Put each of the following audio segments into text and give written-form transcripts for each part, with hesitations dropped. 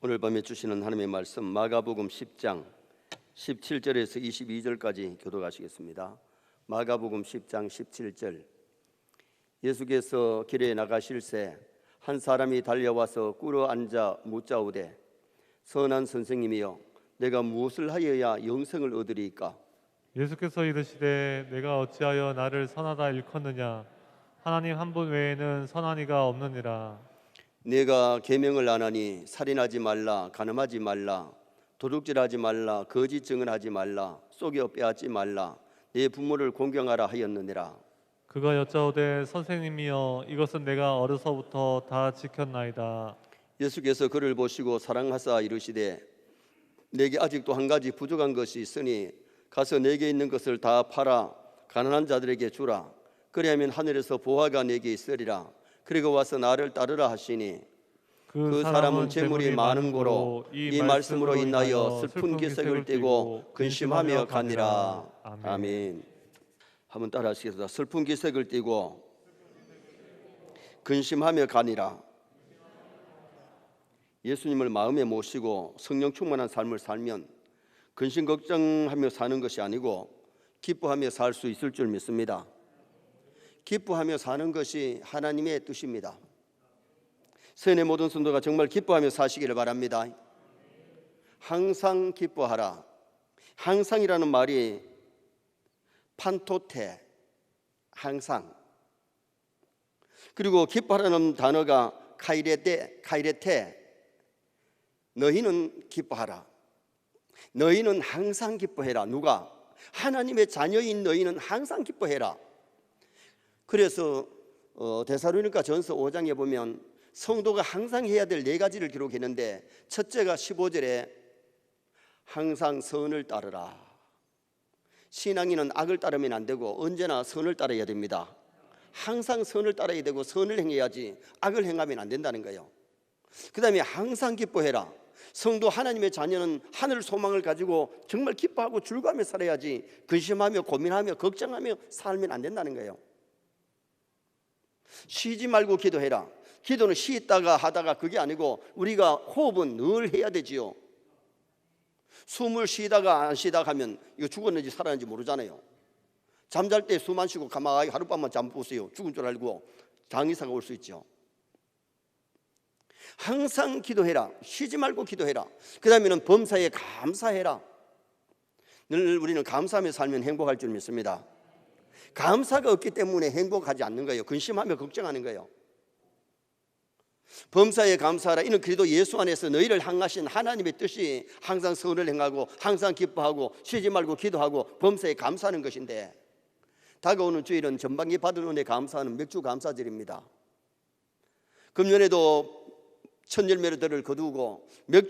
오늘 밤에 주시는 하나님의 말씀 마가복음 10장 17절에서 22절까지 교독하시겠습니다. 마가복음 10장 17절. 예수께서 길에 나가실새 한 사람이 달려와서 꿇어 앉아 묻자오되 선한 선생님이여 내가 무엇을 하여야 영생을 얻으리이까? 예수께서 이르시되 내가 어찌하여 나를 선하다 일컫느냐? 하나님 한 분 외에는 선한 이가 없느니라. 내가 계명을 안 하니 살인하지 말라, 간음하지 말라, 도둑질하지 말라, 거짓 증언하지 말라, 속여 빼앗지 말라, 내 부모를 공경하라 하였느니라. 그가 여짜오되 선생님이여 이것은 내가 어려서부터 다 지켰나이다. 예수께서 그를 보시고 사랑하사 이르시되 내게 아직도 한 가지 부족한 것이 있으니 가서 내게 있는 것을 다 팔아 가난한 자들에게 주라. 그리하면 하늘에서 보화가 내게 있으리라. 그리고 와서 나를 따르라 하시니 그 사람은 재물이 많은 고로 이 말씀으로 인하여 슬픈 기색을 띠고 근심하며 가니라. 아멘. 한번 따라 하시겠습니다. 슬픈 기색을 띠고 근심하며 가니라. 예수님을 마음에 모시고 성령 충만한 삶을 살면 근심 걱정하며 사는 것이 아니고 기뻐하며 살 수 있을 줄 믿습니다. 기뻐하며 사는 것이 하나님의 뜻입니다. 세뇌 모든 성도가 정말 기뻐하며 사시기를 바랍니다. 항상 기뻐하라. 항상이라는 말이 판토테, 항상. 그리고 기뻐하라는 단어가 카이레테, 너희는 기뻐하라. 너희는 항상 기뻐해라. 누가? 하나님의 자녀인 너희는 항상 기뻐해라. 그래서 데살로니가 전서 5장에 보면 성도가 항상 해야 될 4가지를 기록했는데 첫째가 15절에 항상 선을 따르라. 신앙인은 악을 따르면 안 되고 언제나 선을 따라야 됩니다. 항상 선을 따라야 되고 선을 행해야지 악을 행하면 안 된다는 거예요. 그 다음에 항상 기뻐해라. 성도 하나님의 자녀는 하늘 소망을 가지고 정말 기뻐하고 즐거워하며 살아야지 근심하며 고민하며 걱정하며 살면 안 된다는 거예요. 쉬지 말고 기도해라. 기도는 쉬다가 하다가 그게 아니고 우리가 호흡은 늘 해야 되지요. 숨을 쉬다가 안 쉬다가 하면 이거 죽었는지 살았는지 모르잖아요. 잠잘 때 숨 안 쉬고 가만히 하룻밤만 잠 보세요. 죽은 줄 알고 장의사가 올 수 있죠. 항상 기도해라. 쉬지 말고 기도해라. 그 다음에는 범사에 감사해라. 늘 우리는 감사하며 살면 행복할 줄 믿습니다. 감사가 없기 때문에 행복하지 않는 거예요. 근심하며 걱정하는 거예요. 범사에 감사하라. 이는 그래도 예수 안에서 너희를 향하신 하나님의 뜻이 항상 선을 행하고 항상 기뻐하고 쉬지 말고 기도하고 범사에 감사하는 것인데, 다가오는 주일은 전반기 받은 은혜 감사하는 맥주 감사절입니다. 금년에도 천열매들을 거두고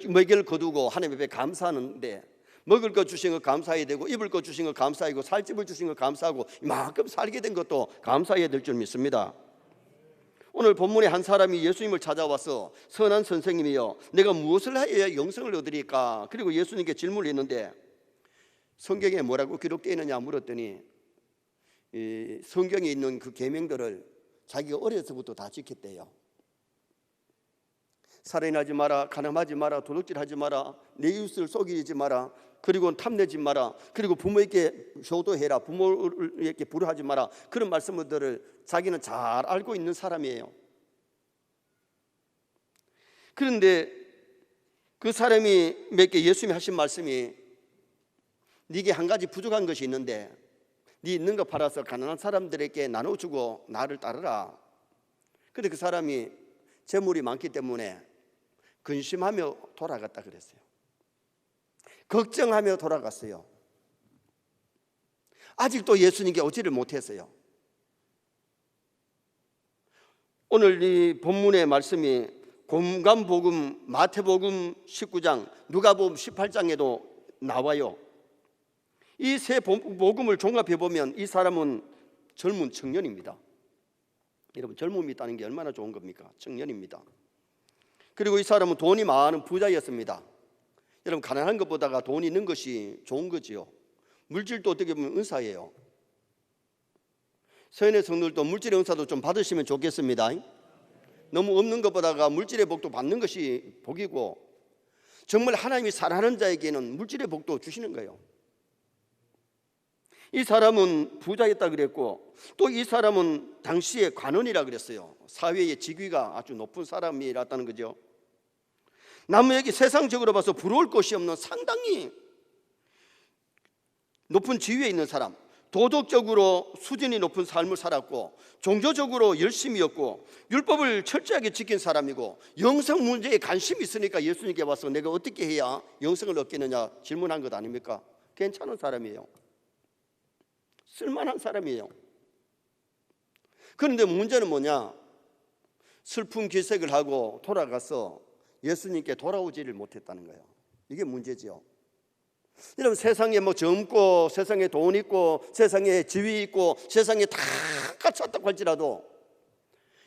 먹이를 거두고 하나님 앞에 감사하는데, 먹을 것 주신 것 감사해야 되고 입을 것 주신 것 감사하고 살집을 주신 것 감사하고 이만큼 살게 된 것도 감사해야 될 줄 믿습니다. 오늘 본문에 한 사람이 예수님을 찾아와서 선한 선생님이여 내가 무엇을 해야 영생을 얻으리까? 그리고 예수님께 질문을 했는데 성경에 뭐라고 기록되어 있느냐 물었더니 이 성경에 있는 그 계명들을 자기가 어려서부터 다 지켰대요. 살인하지 마라, 간음하지 마라, 도둑질하지 마라, 내 이웃을 속이지 마라, 그리고 탐내지 마라, 그리고 부모에게 효도해라, 부모에게 불효하지 마라. 그런 말씀들을 자기는 잘 알고 있는 사람이에요. 그런데 그 사람에게 예수님이 하신 말씀이 네게 한 가지 부족한 것이 있는데 네 있는 거 팔아서 가난한 사람들에게 나눠주고 나를 따르라. 그런데 그 사람이 재물이 많기 때문에 근심하며 돌아갔다 그랬어요. 걱정하며 돌아갔어요. 아직도 예수님께 오지를 못했어요. 오늘 이 본문의 말씀이 공간복음, 마태복음 19장, 누가복음 18장에도 나와요. 이 세 복음을 종합해 보면 이 사람은 젊은 청년입니다. 여러분, 젊음이 있다는 게 얼마나 좋은 겁니까? 청년입니다. 그리고 이 사람은 돈이 많은 부자였습니다. 여러분, 가난한 것보다가 돈이 있는 것이 좋은 거지요. 물질도 어떻게 보면 은사예요. 서연의 성도들도 물질의 은사도 좀 받으시면 좋겠습니다. 너무 없는 것보다가 물질의 복도 받는 것이 복이고 정말 하나님이 사랑하는 자에게는 물질의 복도 주시는 거예요. 이 사람은 부자였다 그랬고, 또 이 사람은 당시의 관원이라 그랬어요. 사회의 직위가 아주 높은 사람이었다는 거죠. 남에게 세상적으로 봐서 부러울 것이 없는 상당히 높은 지위에 있는 사람, 도덕적으로 수준이 높은 삶을 살았고, 종교적으로 열심이었고, 율법을 철저하게 지킨 사람이고, 영성 문제에 관심이 있으니까 예수님께 와서 내가 어떻게 해야 영성을 얻겠느냐 질문한 것 아닙니까? 괜찮은 사람이에요. 쓸만한 사람이에요. 그런데 문제는 뭐냐? 슬픈 기색을 하고 돌아가서 예수님께 돌아오지를 못했다는 거예요. 이게 문제죠. 여러분, 세상에 뭐 젊고, 세상에 돈 있고, 세상에 지위 있고, 세상에 다 갖췄다고 할지라도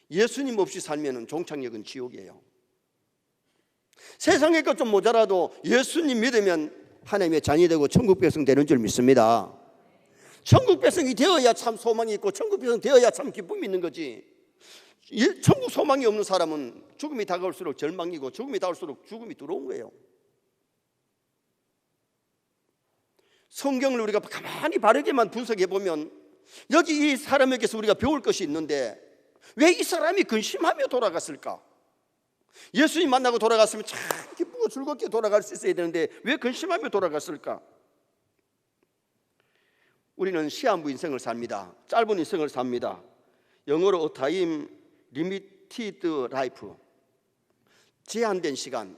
예수님 없이 살면 종착역은 지옥이에요. 세상에 것 좀 모자라도 예수님 믿으면 하나님의 자녀이 되고 천국 백성 되는 줄 믿습니다. 천국 백성이 되어야 참 소망이 있고, 천국 백성 되어야 참 기쁨이 있는 거지. 천국 소망이 없는 사람은 죽음이 다가올수록 절망이고, 죽음이 다가올수록 죽음이 들어온 거예요. 성경을 우리가 가만히 바르게만 분석해 보면 여기 이 사람에게서 우리가 배울 것이 있는데, 왜 이 사람이 근심하며 돌아갔을까? 예수님 만나고 돌아갔으면 참 기쁘고 즐겁게 돌아갈 수 있어야 되는데 왜 근심하며 돌아갔을까? 우리는 시한부 인생을 삽니다. 짧은 인생을 삽니다. 영어로 time limited life, 제한된 시간.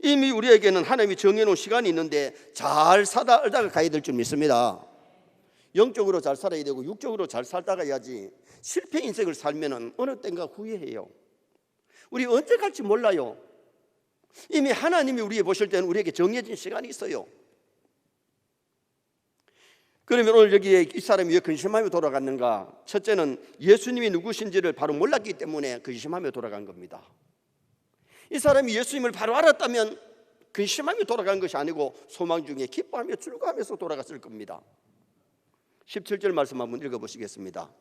이미 우리에게는 하나님이 정해놓은 시간이 있는데 잘 살다가 가야 될 줄 믿습니다. 영적으로 잘 살아야 되고 육적으로 잘 살다가 해야지. 실패 인생을 살면 어느 때인가 후회해요. 우리 언제 갈지 몰라요. 이미 하나님이 우리에 보실 때는 우리에게 정해진 시간이 있어요. 그러면 오늘 여기에 이 사람이 왜 근심하며 돌아갔는가? 첫째는 예수님이 누구신지를 바로 몰랐기 때문에 근심하며 돌아간 겁니다. 이 사람이 예수님을 바로 알았다면 근심하며 돌아간 것이 아니고 소망 중에 기뻐하며 즐거워하면서 돌아갔을 겁니다. 17절 말씀 한번 읽어보시겠습니다.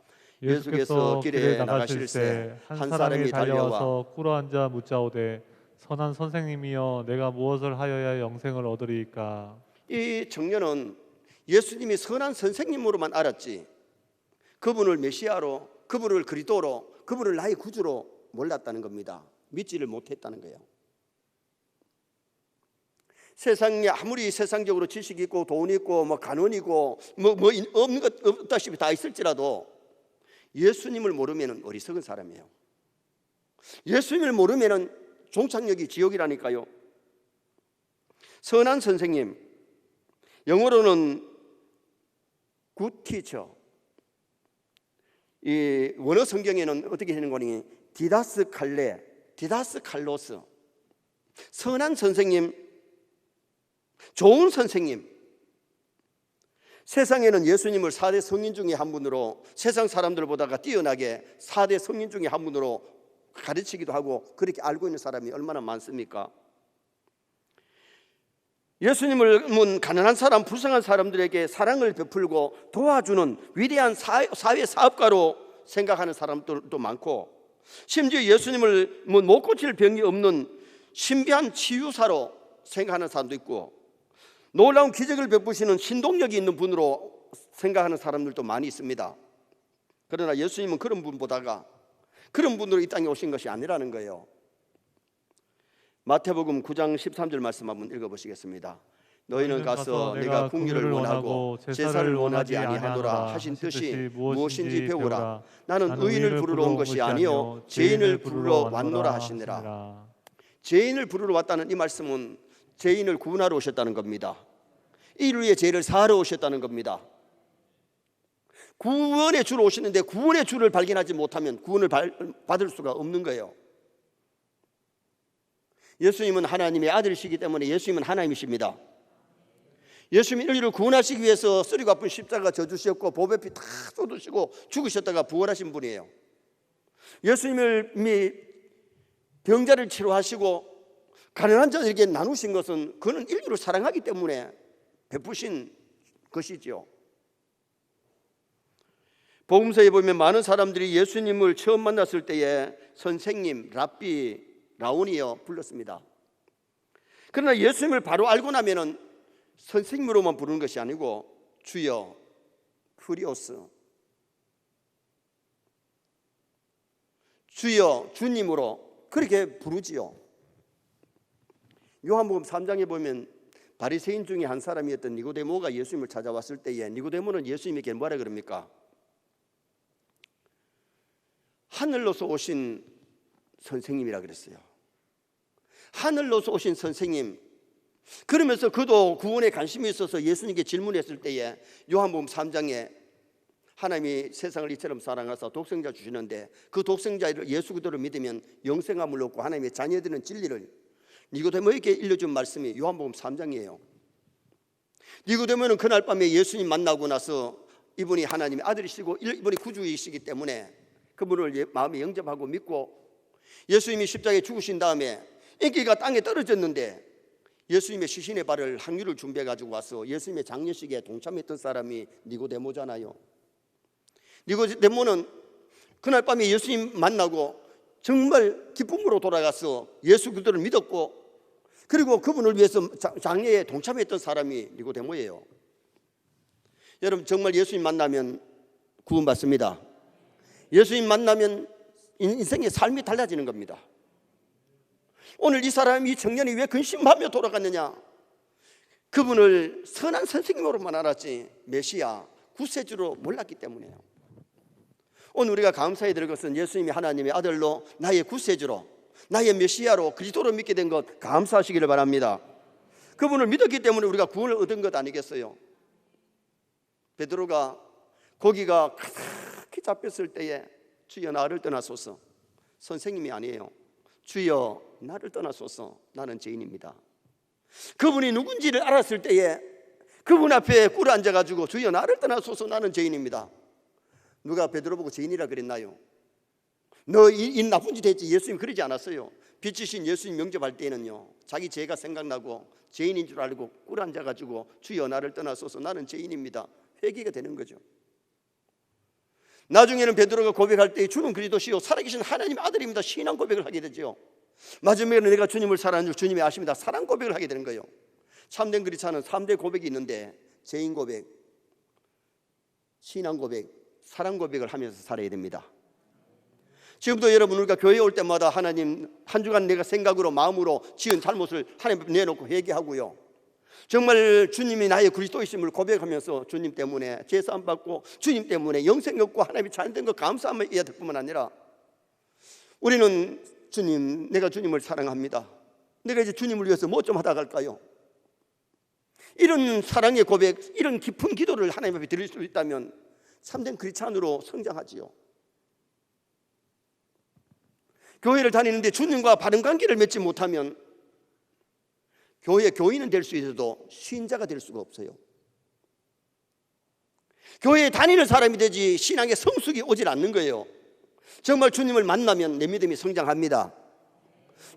예수께서 길에 나가실새 한 사람이 달려와 꿇어앉아 묻자오되 선한 선생님이여 내가 무엇을 하여야 영생을 얻으리이까? 이 청년은 예수님이 선한 선생님으로만 알았지 그분을 메시아로, 그분을 그리스도로, 그분을 나의 구주로 몰랐다는 겁니다. 믿지를 못했다는 거예요. 세상에 아무리 세상적으로 지식이 있고 돈 있고 뭐 간원이고 뭐 없는 것 없다시피 다 있을지라도 예수님을 모르면 어리석은 사람이에요. 예수님을 모르면 종착역이 지옥이라니까요. 선한 선생님, 영어로는 good teacher. 이 원어 성경에는 어떻게 되는 거니? 디다스 칼레, 디다스 칼로스. 선한 선생님, 좋은 선생님. 세상에는 예수님을 4대 성인 중에 한 분으로, 세상 사람들보다가 뛰어나게 4대 성인 중에 한 분으로 가르치기도 하고 그렇게 알고 있는 사람이 얼마나 많습니까? 예수님을 가난한 사람, 불쌍한 사람들에게 사랑을 베풀고 도와주는 위대한 사회 사업가로 생각하는 사람들도 많고, 심지어 예수님을 못 고칠 병이 없는 신비한 치유사로 생각하는 사람도 있고, 놀라운 기적을 베푸시는 신동력이 있는 분으로 생각하는 사람들도 많이 있습니다. 그러나 예수님은 그런 분보다가 그런 분으로 이 땅에 오신 것이 아니라는 거예요. 마태복음 9장 13절 말씀 한번 읽어보시겠습니다. 너희는 가서 내가 궁유를 원하고 제사를 원하지 아니하노라 하신 뜻이 무엇인지 배우라. 나는 의인을 부르러 온 것이 아니요 죄인을 부르러 왔노라 하시니라. 죄인을 부르러 왔다는 이 말씀은 죄인을 구원하러 오셨다는 겁니다. 인류의 죄를 사하러 오셨다는 겁니다. 구원의 주로 오시는데 구원의 주를 발견하지 못하면 구원을 받을 수가 없는 거예요. 예수님은 하나님의 아들이시기 때문에 예수님은 하나님이십니다. 예수님이 인류를 구원하시기 위해서 쓰리고 아픈 십자가 져주셨고 보배 피 다 쏟으시고 죽으셨다가 부활하신 분이에요. 예수님이 병자를 치료하시고 가난한 자들에게 나누신 것은 그는 인류를 사랑하기 때문에 베푸신 것이죠. 복음서에 보면 많은 사람들이 예수님을 처음 만났을 때에 선생님, 랍비, 라오니여 불렀습니다. 그러나 예수님을 바로 알고 나면은 선생님으로만 부르는 것이 아니고 주여, 쿠리오스, 주여, 주님으로 그렇게 부르지요. 요한복음 3장에 보면 바리새인 중에 한 사람이었던 니고데모가 예수님을 찾아왔을 때에 니고데모는 예수님에게 뭐라 그럽니까? 하늘로서 오신 선생님이라 그랬어요. 하늘로서 오신 선생님. 그러면서 그도 구원에 관심이 있어서 예수님께 질문했을 때에 요한복음 3장에 하나님이 세상을 이처럼 사랑하사 독생자 주시는데 그 독생자를 예수 그리스도를 믿으면 영생함을 얻고 하나님의 자녀되는 진리를 니고데모에게 일러준 말씀이 요한복음 3장이에요. 니고데모는 그날 밤에 예수님 만나고 나서 이분이 하나님의 아들이시고 이분이 구주이시기 때문에 그분을 마음에 영접하고 믿고 예수님이 십자가에 죽으신 다음에 인기가 땅에 떨어졌는데 예수님의 시신의 발을 항유를 준비해 가지고 와서 예수님의 장례식에 동참했던 사람이 니고데모잖아요. 니고데모는 그날 밤에 예수님 만나고 정말 기쁨으로 돌아가서 예수 그리스도를 믿었고 그리고 그분을 위해서 장례에 동참했던 사람이 니고데모예요. 여러분 정말 예수님 만나면 구원받습니다. 예수님 만나면 인생의 삶이 달라지는 겁니다. 오늘 이 사람이 이 청년이 왜 근심하며 돌아갔느냐? 그분을 선한 선생님으로만 알았지 메시아 구세주로 몰랐기 때문이에요. 오늘 우리가 감사해야 될 것은 예수님이 하나님의 아들로 나의 구세주로 나의 메시아로 그리스도로 믿게 된 것 감사하시기를 바랍니다. 그분을 믿었기 때문에 우리가 구원을 얻은 것 아니겠어요? 베드로가 고기가 가득히 잡혔을 때에 주여 나를 떠나소서. 선생님이 아니에요. 주여 나를 떠나소서. 나는 죄인입니다. 그분이 누군지를 알았을 때에 그분 앞에 꿇어 앉아가지고 주여 나를 떠나소서. 나는 죄인입니다. 누가 베드로 보고 죄인이라 그랬나요? 너 이 나쁜 짓 했지. 예수님 그러지 않았어요. 빛이신 예수님 영접할 때는요 자기 죄가 생각나고 죄인인 줄 알고 꿇어 앉아가지고 주여 나를 떠나소서. 나는 죄인입니다. 회개가 되는 거죠. 나중에는 베드로가 고백할 때 주는 그리스도시요 살아계신 하나님의 아들입니다. 신앙 고백을 하게 되죠. 마지막에는 내가 주님을 사랑하는 줄 주님이 아십니다. 사랑 고백을 하게 되는 거예요. 참된 그리스도는 3대 고백이 있는데 죄인 고백, 신앙 고백, 사랑 고백을 하면서 살아야 됩니다. 지금도 여러분 우리가 교회에 올 때마다 하나님 한 주간 내가 생각으로 마음으로 지은 잘못을 하나님 앞에 내놓고 회개하고요 정말 주님이 나의 그리스도이심을 고백하면서 주님 때문에 제사함 받고 주님 때문에 영생 얻고 하나님이 잘된 것 감사함을 해야 될 뿐만 아니라 우리는 주님 내가 주님을 사랑합니다. 내가 이제 주님을 위해서 뭐 좀 하다 갈까요? 이런 사랑의 고백, 이런 깊은 기도를 하나님 앞에 드릴 수 있다면 참된 크리스찬으로 성장하지요. 교회를 다니는데 주님과 바른 관계를 맺지 못하면 교회 교인은 될 수 있어도 신자가 될 수가 없어요. 교회에 다니는 사람이 되지 신앙의 성숙이 오질 않는 거예요. 정말 주님을 만나면 내 믿음이 성장합니다.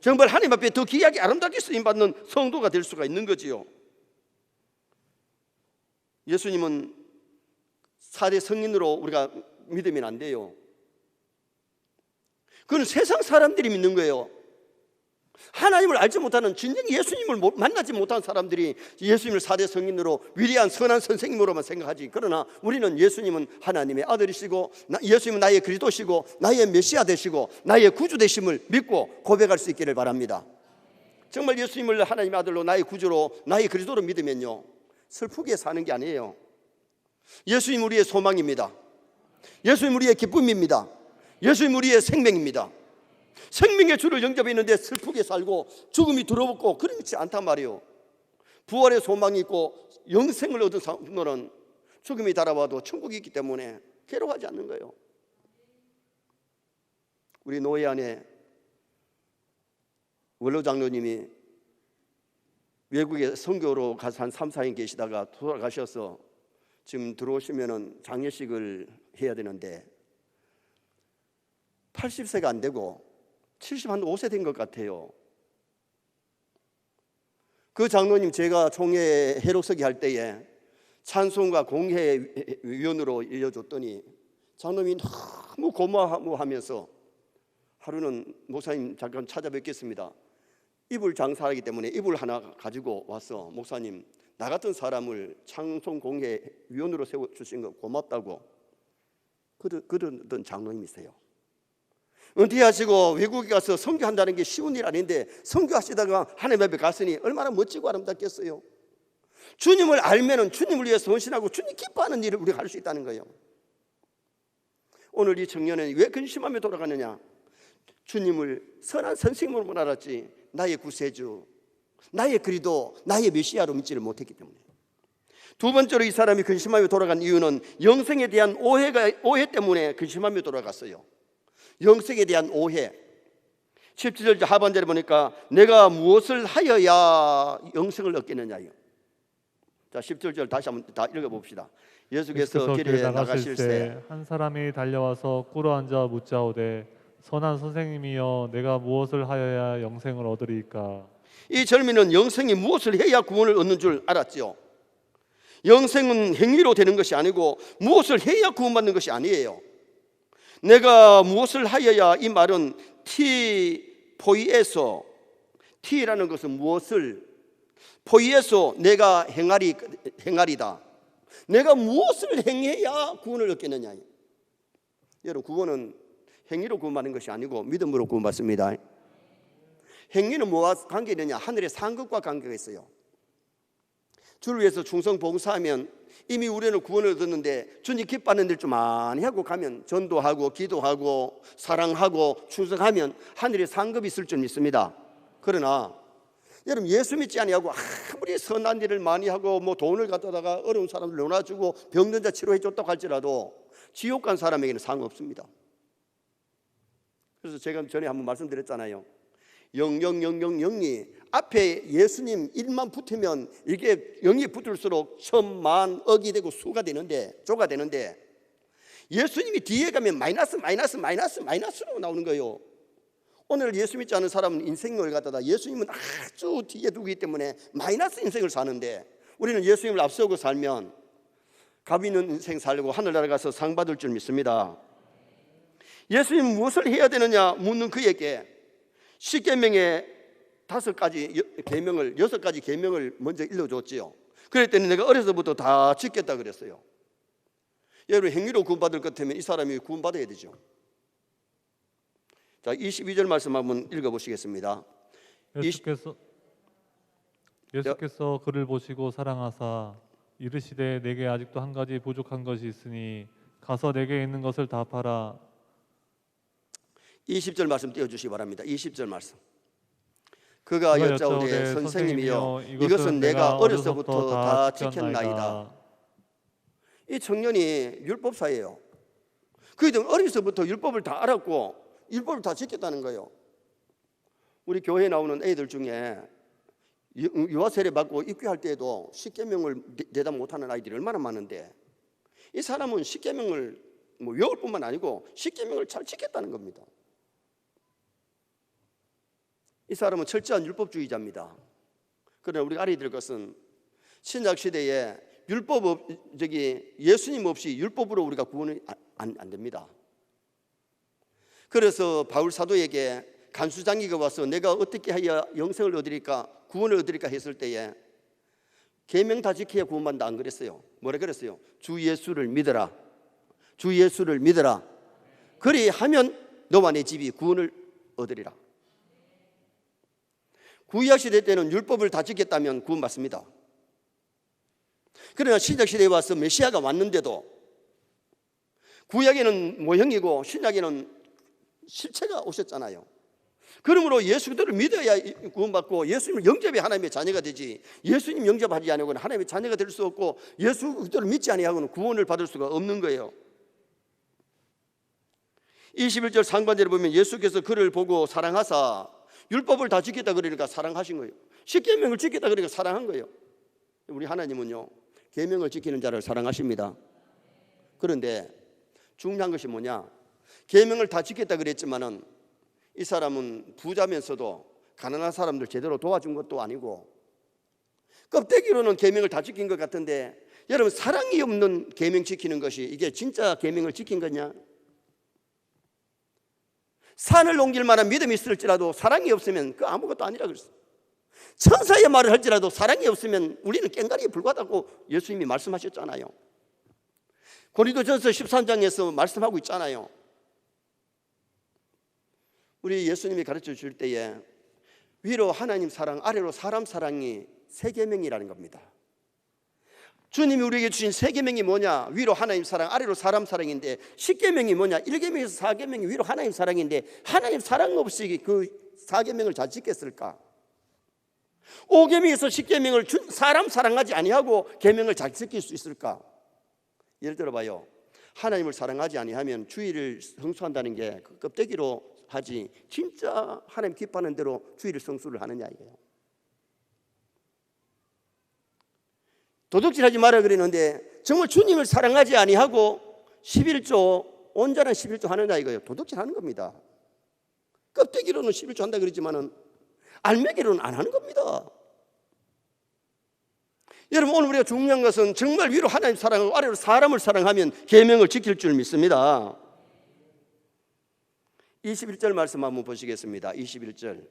정말 하나님 앞에 더 귀하게 아름답게 쓰임받는 성도가 될 수가 있는 거지요. 예수님은 4대 성인으로 우리가 믿으면 안 돼요. 그건 세상 사람들이 믿는 거예요. 하나님을 알지 못하는 진정 예수님을 만나지 못한 사람들이 예수님을 4대 성인으로 위대한 선한 선생님으로만 생각하지. 그러나 우리는 예수님은 하나님의 아들이시고 예수님은 나의 그리스도시고 나의 메시아 되시고 나의 구주 되심을 믿고 고백할 수 있기를 바랍니다. 정말 예수님을 하나님의 아들로 나의 구주로 나의 그리스도로 믿으면요 슬프게 사는 게 아니에요. 예수님 우리의 소망입니다. 예수님 우리의 기쁨입니다. 예수님 우리의 생명입니다. 생명의 주를 영접했는데 슬프게 살고 죽음이 두렵고 그렇지 않단 말이에요. 부활의 소망이 있고 영생을 얻은 사람들은 죽음이 달아와도 천국이 있기 때문에 괴로워하지 않는 거예요. 우리 노예 안에 원로 장로님이 외국에 선교로 가서 한 3, 4년 계시다가 돌아가셔서 지금 들어오시면은 장례식을 해야 되는데 80세가 안 되고 75세 된 것 같아요. 그 장로님 제가 총회 해록서기 할 때에 찬송가 공회 위원으로 일려줬더니 장로님이 너무 고마워하면서 하루는 목사님 잠깐 찾아뵙겠습니다. 이불 장사하기 때문에 이불 하나 가지고 와서 목사님, 나 같은 사람을 창송공회 위원으로 세워주신 거 고맙다고 그러던 장로님이 있어요. 은퇴하시고 외국에 가서 선교한다는 게 쉬운 일 아닌데 선교하시다가 하나님 앞에 갔으니 얼마나 멋지고 아름답겠어요. 주님을 알면은 주님을 위해서 헌신하고 주님 기뻐하는 일을 우리가 할 수 있다는 거예요. 오늘 이 청년은 왜 근심하며 돌아가느냐? 주님을 선한 선생님으로 알았지 나의 구세주, 나의 그리도, 나의 메시아로 믿지를 못했기 때문에. 두 번째로 이 사람이 근심하며 돌아간 이유는 영생에 대한 오해 때문에 근심하며 돌아갔어요. 영생에 대한 오해. 17절 하반절에 보니까 내가 무엇을 하여야 영생을 얻겠느냐요. 자, 17절 다시 한번 다 읽어봅시다. 예수께서 길에 나가실 때 한 사람이 달려와서 꿇어앉아 묻자오되 선한 선생님이여 내가 무엇을 하여야 영생을 얻으리이까. 이 젊은이는 영생이 무엇을 해야 구원을 얻는 줄 알았지요. 영생은 행위로 되는 것이 아니고 무엇을 해야 구원받는 것이 아니에요. 내가 무엇을 하여야, 이 말은 포이에서, 티라는 것은 무엇을, 포이에서 내가 행하리다. 내가 무엇을 행해야 구원을 얻겠느냐. 여러분, 구원은 행위로 구원받는 것이 아니고 믿음으로 구원받습니다. 행위는 뭐와 관계 있느냐? 하늘의 상급과 관계가 있어요. 주를 위해서 충성 봉사하면 이미 우리는 구원을 얻었는데 주님 기뻐하는 일 좀 많이 하고 가면, 전도하고 기도하고 사랑하고 충성하면 하늘의 상급이 있을 줄 믿습니다. 그러나 여러분, 예수 믿지 아니하고 아무리 선한 일을 많이 하고 뭐 돈을 갖다가 어려운 사람들 놀아주고 병든 자 치료해 줬다고 할지라도 지옥 간 사람에게는 상관없습니다. 그래서 제가 전에 한번 말씀드렸잖아요. 00000이 앞에 예수님 일만 붙으면 이게 0이 붙을수록 천만 억이 되고 수가 되는데, 조가 되는데, 예수님이 뒤에 가면 마이너스로 나오는 거예요. 오늘 예수 믿지 않은 사람은 인생을 갖다가 예수님은 아주 뒤에 두기 때문에 마이너스 인생을 사는데, 우리는 예수님을 앞세우고 살면 값 있는 인생 살고 하늘나라 가서 상 받을 줄 믿습니다. 예수님 무엇을 해야 되느냐 묻는 그에게 10계명의 6가지 계명을 먼저 일러줬지요. 그랬더니 내가 어려서부터 다 지켰다 그랬어요. 여러분, 행위로 구원받을 것 같으면 이 사람이 구원받아야 되죠. 자, 22절 말씀 한번 읽어보시겠습니다. 예수께서 그를 보시고 사랑하사 이르시되 내게 아직도 한 가지 부족한 것이 있으니 가서 내게 있는 것을 다 팔아. 20절 말씀 띄워주시기 바랍니다. 20절 말씀. 그가 여짜오되 선생님이여 이것은 내가 어려서부터 다 지켰나이다. 이 청년이 율법사예요. 그들 어려서부터 율법을 다 알았고 율법을 다 지켰다는 거예요. 우리 교회에 나오는 애들 중에 유아 세례 받고 입교할 때에도 십계명을 대답 못하는 아이들이 얼마나 많은데, 이 사람은 십계명을 외울 뿐만 아니고 십계명을 잘 지켰다는 겁니다. 이 사람은 철저한 율법주의자입니다. 그러나 우리가 알아야 될 것은 신약 시대에 예수님 없이 율법으로 우리가 구원이 안 됩니다. 그래서 바울 사도에게 간수장이가 와서 내가 어떻게 해야 영생을 얻으리까, 구원을 얻으리까 했을 때에 계명 다 지켜야 구원받는다 안 그랬어요? 뭐라 그랬어요? 주 예수를 믿어라. 주 예수를 믿어라. 그리하면 너와 내 집이 구원을 얻으리라. 구약 시대 때는 율법을 다 지켰다면 구원받습니다. 그러나 신약 시대에 와서 메시아가 왔는데도 구약에는 모형이고 신약에는 실체가 오셨잖아요. 그러므로 예수 그리스도를 믿어야 구원받고 예수님을 영접해 하나님의 자녀가 되지, 예수님 영접하지 않으고는 하나님의 자녀가 될 수 없고 예수 그리스도를 믿지 아니하고는 구원을 받을 수가 없는 거예요. 21절 상반절에 보면 예수께서 그를 보고 사랑하사, 율법을 다 지켰다 그러니까 사랑하신 거예요. 십계명을 지켰다 그러니까 사랑한 거예요. 우리 하나님은요, 계명을 지키는 자를 사랑하십니다. 그런데 중요한 것이 뭐냐, 계명을 다 지켰다 그랬지만은 이 사람은 부자면서도 가난한 사람들 제대로 도와준 것도 아니고 껍데기로는 계명을 다 지킨 것 같은데, 여러분, 사랑이 없는 계명 지키는 것이 이게 진짜 계명을 지킨 거냐? 산을 옮길 만한 믿음이 있을지라도 사랑이 없으면 그 아무것도 아니라 그랬어요. 천사의 말을 할지라도 사랑이 없으면 우리는 깽가리에 불과하다고 예수님이 말씀하셨잖아요. 고린도전서 13장에서 말씀하고 있잖아요. 우리 예수님이 가르쳐 줄 때에 위로 하나님 사랑, 아래로 사람 사랑이 세 계명이라는 겁니다. 주님이 우리에게 주신 세 계명이 뭐냐? 위로 하나님 사랑, 아래로 사람 사랑인데, 10계명이 뭐냐? 1계명에서 4계명이 위로 하나님 사랑인데 하나님 사랑 없이 그 4계명을 잘 지켰을까? 5계명에서 10계명을 사람 사랑하지 아니하고 계명을 잘 지킬 수 있을까? 예를 들어 봐요. 하나님을 사랑하지 아니하면 주의를 성수한다는 게 그 껍데기로 하지 진짜 하나님 기뻐하는 대로 주의를 성수를 하느냐 이거예요. 도둑질하지 마라 그랬는데 정말 주님을 사랑하지 아니하고 11조 온전한 11조 하느냐 이거예요. 도둑질하는 겁니다. 껍데기로는 11조 한다 그랬지만은 알맹이로는 안 하는 겁니다. 여러분, 오늘 우리가 중요한 것은 정말 위로 하나님 사랑하고 아래로 사람을 사랑하면 계명을 지킬 줄 믿습니다. 21절 말씀 한번 보시겠습니다. 21절.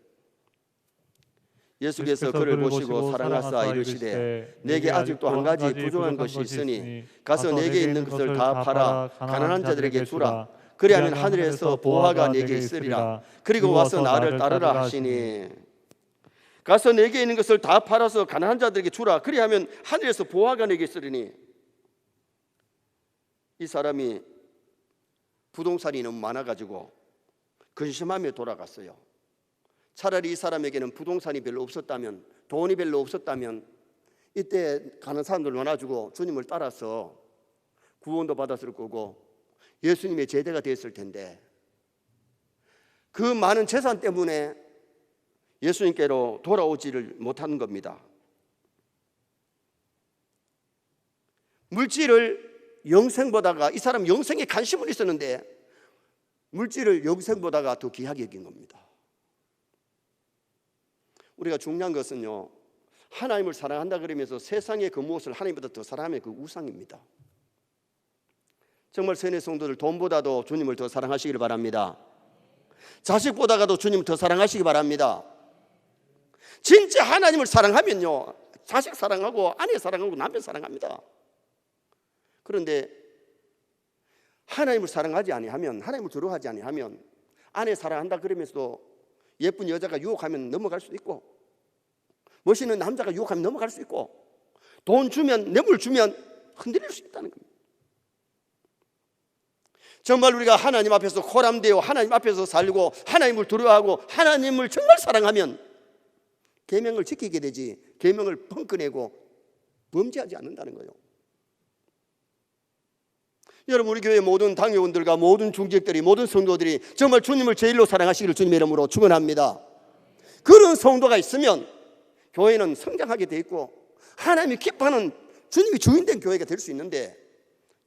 예수께서 그를 보시고 사랑하사 이르시되 내게 아직도 한 가지 부족한 것이 있으니 가서 내게 있는 것을 다 팔아 가난한 자들에게 주라. 그리하면 하늘에서 보화가 내게 있으리라. 그리고 와서 나를 따르라 하시니, 가서 내게 있는 것을 다 팔아서 가난한 자들에게 주라. 그리하면 하늘에서 보화가 내게 있으리니, 이 사람이 부동산이 너무 많아가지고 근심하며 돌아갔어요. 차라리 이 사람에게는 부동산이 별로 없었다면, 돈이 별로 없었다면 이때 가는 사람들 나눠주고 주님을 따라서 구원도 받았을 거고 예수님의 제자가 됐을 텐데, 그 많은 재산 때문에 예수님께로 돌아오지를 못하는 겁니다. 물질을 영생보다가, 이 사람 영생에 관심은 있었는데 물질을 영생보다가 더 귀하게 여긴 겁니다. 우리가 중요한 것은요, 하나님을 사랑한다 그러면서 세상의 그 무엇을 하나님보다 더 사랑하면 그 우상입니다. 정말 세뇌 성도들 돈보다도 주님을 더 사랑하시기를 바랍니다. 자식보다도 주님을 더 사랑하시기 바랍니다. 진짜 하나님을 사랑하면요, 자식 사랑하고 아내 사랑하고 남편 사랑합니다. 그런데 하나님을 사랑하지 아니하면, 하나님을 두려워하지 아니하면 아내 사랑한다 그러면서도 예쁜 여자가 유혹하면 넘어갈 수도 있고, 멋있는 남자가 유혹하면 넘어갈 수 있고, 돈 주면, 뇌물 주면 흔들릴 수 있다는 겁니다. 정말 우리가 하나님 앞에서 호람되어 하나님 앞에서 살고 하나님을 두려워하고 하나님을 정말 사랑하면 계명을 지키게 되지, 계명을 펑크내고 범죄하지 않는다는 거예요. 여러분, 우리 교회 모든 당회원들과 모든 중직들이, 모든 성도들이 정말 주님을 제일로 사랑하시기를 주님의 이름으로 축원합니다. 그런 성도가 있으면 교회는 성장하게 돼 있고 하나님이 기뻐하는, 주님이 주인된 교회가 될 수 있는데,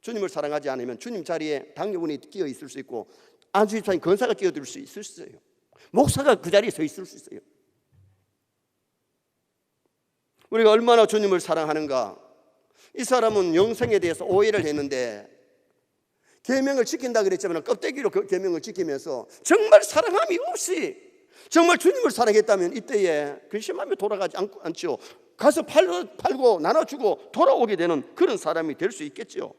주님을 사랑하지 않으면 주님 자리에 당회원이 끼어 있을 수 있고 안수집사님, 권사가 끼어들 수 있을 수 있어요. 목사가 그 자리에 서 있을 수 있어요. 우리가 얼마나 주님을 사랑하는가. 이 사람은 영생에 대해서 오해를 했는데 계명을 지킨다 그랬지만 껍데기로 그 계명을 지키면서 정말 사랑함이 없이 정말 주님을 사랑했다면 이때에 근심하며 돌아가지 않죠. 가서 팔고 나눠주고 돌아오게 되는 그런 사람이 될 수 있겠죠.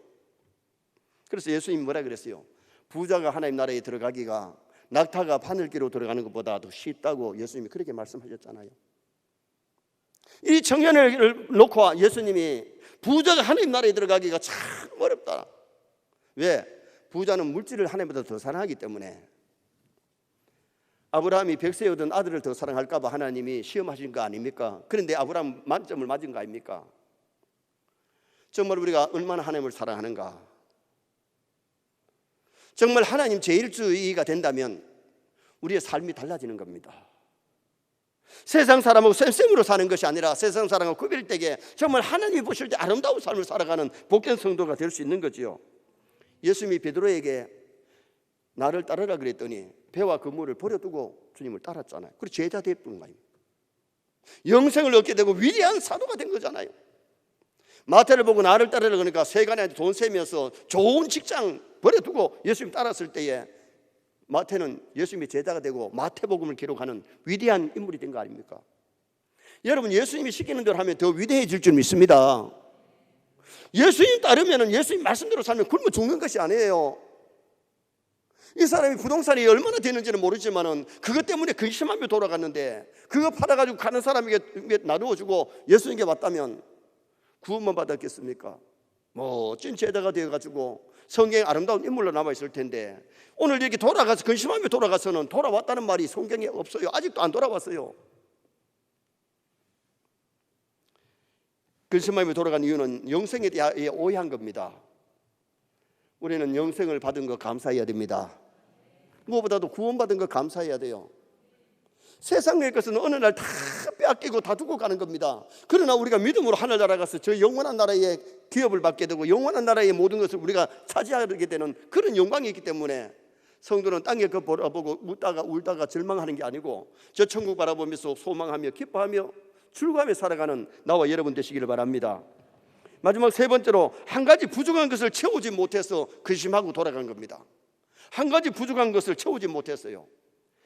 그래서 예수님이 뭐라 그랬어요? 부자가 하나님 나라에 들어가기가 낙타가 바늘기로 들어가는 것보다 더 쉽다고 예수님이 그렇게 말씀하셨잖아요. 이 청년을 놓고 예수님이 부자가 하나님 나라에 들어가기가 참 어렵다. 왜? 부자는 물질을 하나님보다 더 사랑하기 때문에. 아브라함이 100세 얻은 아들을 더 사랑할까 봐 하나님이 시험하신 거 아닙니까? 그런데 아브라함 만점을 맞은 거 아닙니까? 정말 우리가 얼마나 하나님을 사랑하는가. 정말 하나님 제일주의가 된다면 우리의 삶이 달라지는 겁니다. 세상 사람하고 쌤쌤으로 사는 것이 아니라 세상 사람하고 구별되게 정말 하나님이 보실 때 아름다운 삶을 살아가는 복된 성도가 될 수 있는 거지요. 예수님이 베드로에게 나를 따르라 그랬더니 배와 그물을 버려두고 주님을 따랐잖아요. 그리고 제자 됐던 거예요. 영생을 얻게 되고 위대한 사도가 된 거잖아요. 마태를 보고 나를 따르라 그러니까 세간에 돈 세면서 좋은 직장 버려두고 예수님 따랐을 때에 마태는 예수님의 제자가 되고 마태복음을 기록하는 위대한 인물이 된 거 아닙니까? 여러분, 예수님이 시키는 대로 하면 더 위대해질 줄 믿습니다. 예수님 따르면, 예수님 말씀대로 살면 굶어 죽는 것이 아니에요. 이 사람이 부동산이 얼마나 되는지는 모르지만은 그것 때문에 근심하며 돌아갔는데, 그거 팔아가지고 가는 사람에게 나누어주고 예수님께 왔다면 구원만 받았겠습니까? 멋진 제자가 되어가지고 성경에 아름다운 인물로 남아있을 텐데, 오늘 이렇게 돌아가서 근심하며 돌아가서는 돌아왔다는 말이 성경에 없어요. 아직도 안 돌아왔어요. 근심하며 돌아간 이유는 영생에 대해 오해한 겁니다. 우리는 영생을 받은 거 감사해야 됩니다. 무엇보다도 구원받은 거 감사해야 돼요. 세상의 것은 어느 날 다 빼앗기고 다 두고 가는 겁니다. 그러나 우리가 믿음으로 하늘나라 가서 저 영원한 나라의 기업을 받게 되고 영원한 나라의 모든 것을 우리가 차지하게 되는 그런 영광이 있기 때문에 성도는 땅에 그 바라보고 울다가 절망하는 게 아니고 저 천국 바라보면서 소망하며 기뻐하며 즐거워하며 살아가는 나와 여러분 되시기를 바랍니다. 마지막 세 번째로, 한 가지 부족한 것을 채우지 못해서 근심하고 돌아간 겁니다. 한 가지 부족한 것을 채우지 못했어요.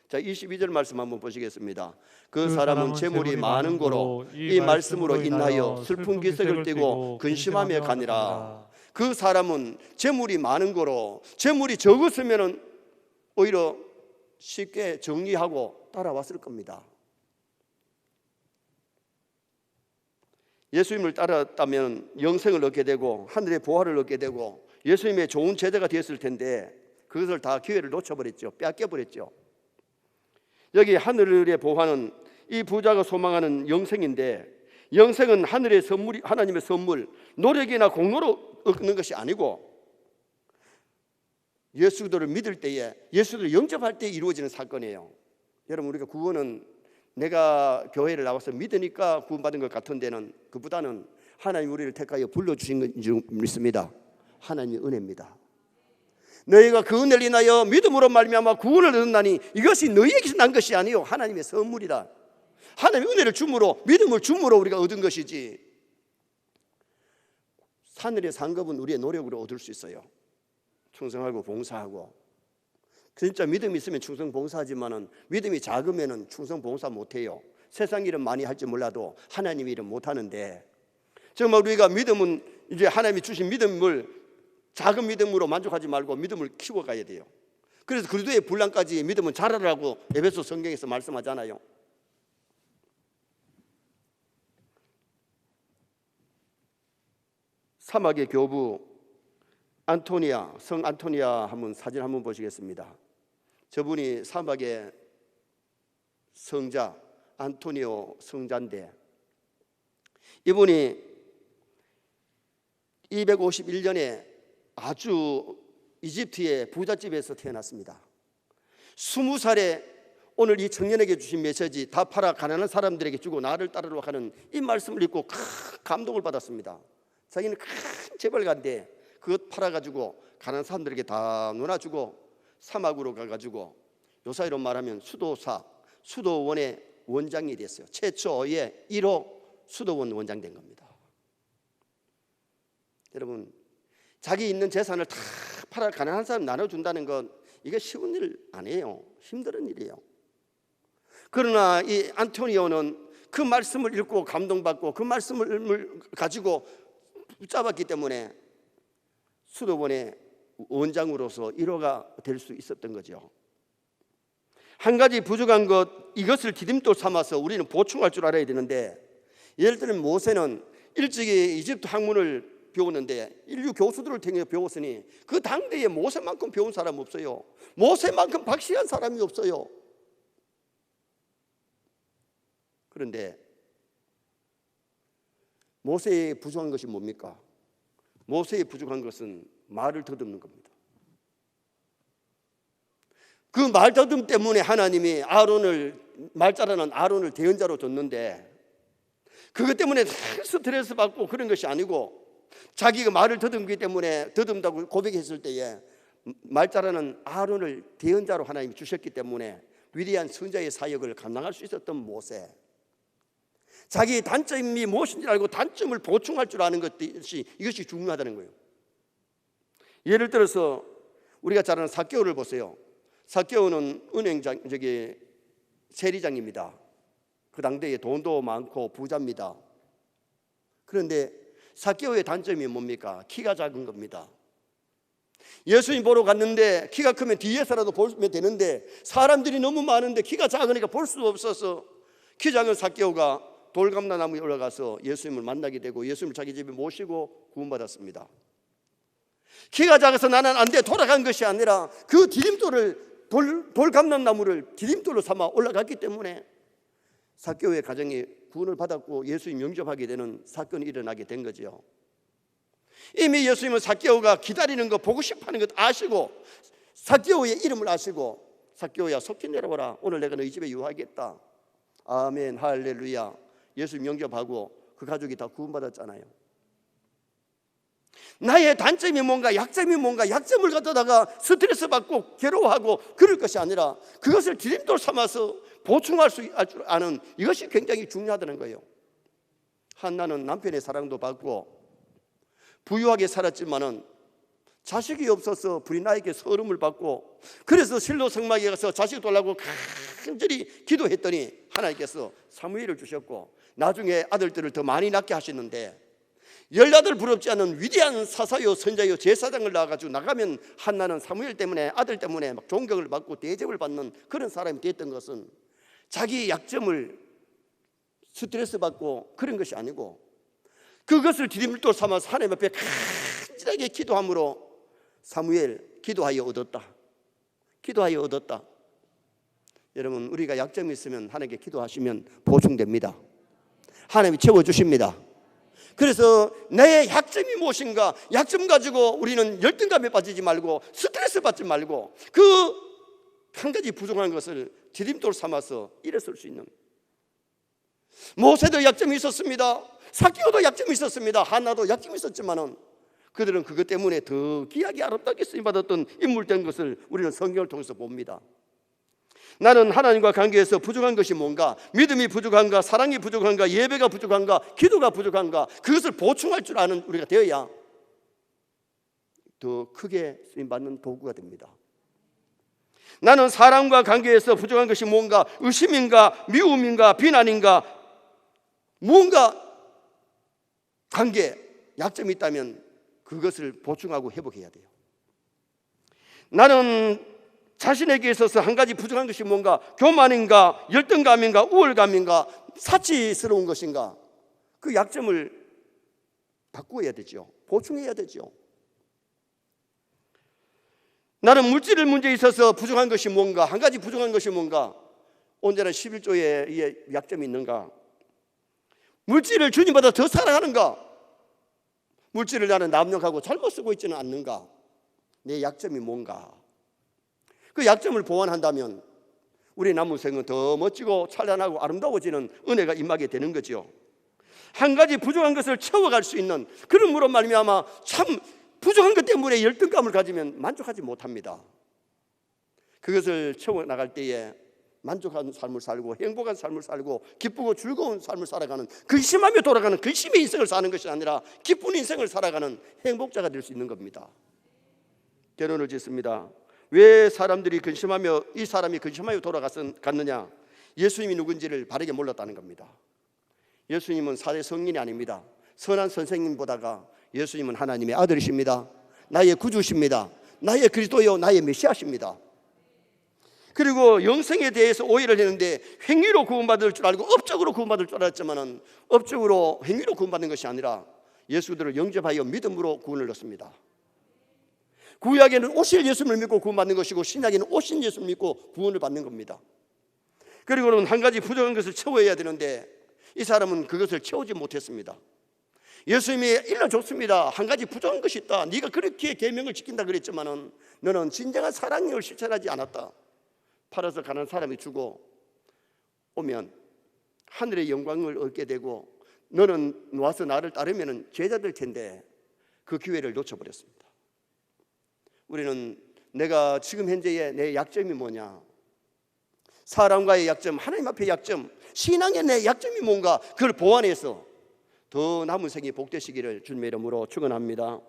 자, 22절 말씀 한번 보시겠습니다. 그 사람은 재물이 많은 고로 이 말씀으로 인하여 슬픈 기색을 띠고 근심하며 가니라. 그 사람은 재물이 많은 고로, 재물이 적었으면 오히려 쉽게 정리하고 따라왔을 겁니다. 예수님을 따랐다면 영생을 얻게 되고 하늘의 보화를 얻게 되고 예수님의 좋은 제자가 되었을 텐데 그것을 다 기회를 놓쳐버렸죠. 빼앗겨버렸죠. 여기 하늘의 보화는 이 부자가 소망하는 영생인데, 영생은 하늘의 선물이, 하나님의 선물, 노력이나 공로로 얻는 것이 아니고 예수들을 믿을 때에, 예수들을 영접할 때에 이루어지는 사건이에요. 여러분, 우리가 구원은 내가 교회를 나와서 믿으니까 구원받은 것 같은 데는, 그보다는 하나님 우리를 택하여 불러주신 줄 믿습니다. 하나님의 은혜입니다. 너희가 그 은혜를 인하여 믿음으로 말미암아 구원을 얻었나니 이것이 너희에게서 난 것이 아니요 하나님의 선물이다. 하나님의 은혜를 줌으로, 믿음을 줌으로 우리가 얻은 것이지, 하늘의 상급은 우리의 노력으로 얻을 수 있어요. 충성하고 봉사하고. 진짜 믿음이 있으면 충성 봉사하지만은 믿음이 작으면은 충성 봉사 못해요. 세상 일은 많이 할지 몰라도 하나님 일은 못하는데, 정말 우리가 믿음은 이제 하나님이 주신 믿음을 작은 믿음으로 만족하지 말고 믿음을 키워가야 돼요. 그래서 그리스도의 분량까지 믿음은 자라라고 에베소 성경에서 말씀하잖아요. 사막의 교부 안토니아, 성 안토니아 한번 사진 한번 보시겠습니다. 저분이 사막의 성자 안토니오 성자인데, 이분이 251년에 아주 이집트의 부잣집에서 태어났습니다. 20살에 오늘 이 청년에게 주신 메시지, 다 팔아 가난한 사람들에게 주고 나를 따르러 하는 이 말씀을 읽고 큰 감동을 받았습니다. 자기는 큰 재벌가인데 그것 팔아가지고 가난한 사람들에게 다 놀아주고 사막으로 가가지고 요사이로 말하면 수도원의 원장이 됐어요. 최초의 1호 수도원 원장 된 겁니다. 여러분, 자기 있는 재산을 다 팔아 가난한 사람 나눠준다는 건 이게 쉬운 일 아니에요. 힘든 일이에요. 그러나 이 안토니오는 그 말씀을 읽고 감동받고 그 말씀을 가지고 붙잡았기 때문에 수도원의 원장으로서 1호가 될 수 있었던 거죠. 한 가지 부족한 것, 이것을 디딤돌 삼아서 우리는 보충할 줄 알아야 되는데, 예를 들면 모세는 일찍이 이집트 학문을 배웠는데 인류 교수들을 통해 배웠으니 그 당대에 모세만큼 배운 사람 없어요. 모세만큼 박시한 사람이 없어요. 그런데 모세의 부족한 것이 뭡니까? 모세의 부족한 것은 말을 더듬는 겁니다. 그 말더듬 때문에 하나님이 말 잘하는 아론을 대언자로 줬는데, 그것 때문에 스트레스 받고 그런 것이 아니고 자기가 말을 더듬기 때문에 더듬다고 고백했을 때에 말 잘하는 아론을 대언자로 하나님이 주셨기 때문에 위대한 선자의 사역을 감당할 수 있었던 모세, 자기의 단점이 무엇인지 알고 단점을 보충할 줄 아는 것이, 이것이 중요하다는 거예요. 예를 들어서 우리가 잘 아는 삭개오를 보세요. 삭개오는 세리장입니다. 그 당대에 돈도 많고 부자입니다. 그런데 삭개오의 단점이 뭡니까? 키가 작은 겁니다. 예수님 보러 갔는데 키가 크면 뒤에서라도 보면 되는데 사람들이 너무 많은데 키가 작으니까 볼 수도 없어서 키 작은 삭개오가 돌감나무에 올라가서 예수님을 만나게 되고 예수님을 자기 집에 모시고 구원받았습니다. 키가 작아서 나는 안 돼 돌아간 것이 아니라 그 디딤돌을 돌감나무를 디딤돌로 삼아 올라갔기 때문에 삭개오의 가정이 구원을 받았고 예수님 영접하게 되는 사건이 일어나게 된 거죠. 이미 예수님은 삭개오가 기다리는 거 보고 싶어하는 것 아시고 삭개오의 이름을 아시고 삭개오야 속히 내려와라 오늘 내가 너희 집에 유하겠다. 아멘 할렐루야. 예수님 영접하고 그 가족이 다 구원받았잖아요. 나의 단점이 뭔가 약점이 뭔가 약점을 갖다가 스트레스 받고 괴로워하고 그럴 것이 아니라 그것을 디딤돌 삼아서 보충할 수 줄 아는 이것이 굉장히 중요하다는 거예요. 한나는 남편의 사랑도 받고 부유하게 살았지만은 자식이 없어서 브리나에게 서름을 받고 그래서 실로 성막에 가서 자식 달라고 간절히 기도했더니 하나님께서 사무엘을 주셨고 나중에 아들들을 더 많이 낳게 하시는데 18 부럽지 않은 위대한 사사요 선자요 제사장을 낳아가지고 나가면 한나는 사무엘 때문에 아들 때문에 막 존경을 받고 대접을 받는 그런 사람이 됐던 것은 자기 약점을 스트레스 받고 그런 것이 아니고 그것을 디딤돌 삼아서 하나님 앞에 간절하게 기도함으로 사무엘 기도하여 얻었다. 기도하여 얻었다. 여러분 우리가 약점이 있으면 하나님께 기도하시면 보충됩니다. 하나님이 채워주십니다. 그래서 내 약점이 무엇인가 약점 가지고 우리는 열등감에 빠지지 말고 스트레스 받지 말고 그 한 가지 부족한 것을 디딤돌 삼아서 일어설 수 있는 모세도 약점이 있었습니다. 삭개오도 약점이 있었습니다. 한나도 약점이 있었지만은 그들은 그것 때문에 더 귀하게 아름답게 쓰임받았던 인물된 것을 우리는 성경을 통해서 봅니다. 나는 하나님과 관계에서 부족한 것이 뭔가? 믿음이 부족한가? 사랑이 부족한가? 예배가 부족한가? 기도가 부족한가? 그것을 보충할 줄 아는 우리가 되어야 더 크게 쓰임받는 도구가 됩니다. 나는 사람과 관계에서 부족한 것이 뭔가? 의심인가? 미움인가? 비난인가? 뭔가 관계, 약점이 있다면 그것을 보충하고 회복해야 돼요. 나는 자신에게 있어서 한 가지 부족한 것이 뭔가? 교만인가? 열등감인가? 우월감인가? 사치스러운 것인가? 그 약점을 바꾸어야 되죠. 보충해야 되죠. 나는 물질 문제에 있어서 부족한 것이 뭔가? 한 가지 부족한 것이 뭔가? 언제나 11조에 약점이 있는가? 물질을 주님보다 더 사랑하는가? 물질을 나는 남용하고 잘못 쓰고 있지는 않는가? 내 약점이 뭔가? 그 약점을 보완한다면 우리 남은 생은 더 멋지고 찬란하고 아름다워지는 은혜가 임하게 되는 거죠. 한 가지 부족한 것을 채워갈 수 있는 그러므로 말미암아 참 부족한 것 때문에 열등감을 가지면 만족하지 못합니다. 그것을 채워나갈 때에 만족한 삶을 살고 행복한 삶을 살고 기쁘고 즐거운 삶을 살아가는 근심하며 돌아가는 근심의 인생을 사는 것이 아니라 기쁜 인생을 살아가는 행복자가 될 수 있는 겁니다. 결론을 짓습니다. 왜 사람들이 근심하며 이 사람이 근심하여 돌아갔느냐? 예수님이 누군지를 바르게 몰랐다는 겁니다. 예수님은 사대 성인이 아닙니다. 선한 선생님보다가 예수님은 하나님의 아들이십니다. 나의 구주십니다. 나의 그리스도요 나의 메시아십니다. 그리고 영생에 대해서 오해를 했는데 행위로 구원받을 줄 알고 업적으로 구원받을 줄 알았지만은 업적으로 행위로 구원받는 것이 아니라 예수들을 영접하여 믿음으로 구원을 얻습니다. 구약에는 오실 예수님을 믿고 구원받는 것이고 신약에는 오신 예수를 믿고 구원을 받는 겁니다. 그리고는 한 가지 부족한 것을 채워야 되는데 이 사람은 그것을 채우지 못했습니다. 예수님이 일러줬습니다. 한 가지 부족한 것이 있다. 네가 그렇게 계명을 지킨다 그랬지만은 너는 진정한 사랑을 실천하지 않았다. 팔아서 가난 사람이 주고 오면 하늘의 영광을 얻게 되고 너는 와서 나를 따르면 제자 될 텐데 그 기회를 놓쳐버렸습니다. 우리는 내가 지금 현재의 내 약점이 뭐냐? 사람과의 약점, 하나님 앞의 약점, 신앙의 내 약점이 뭔가 그걸 보완해서 더 남은 생이 복되시기를 주님의 이름으로 축원합니다.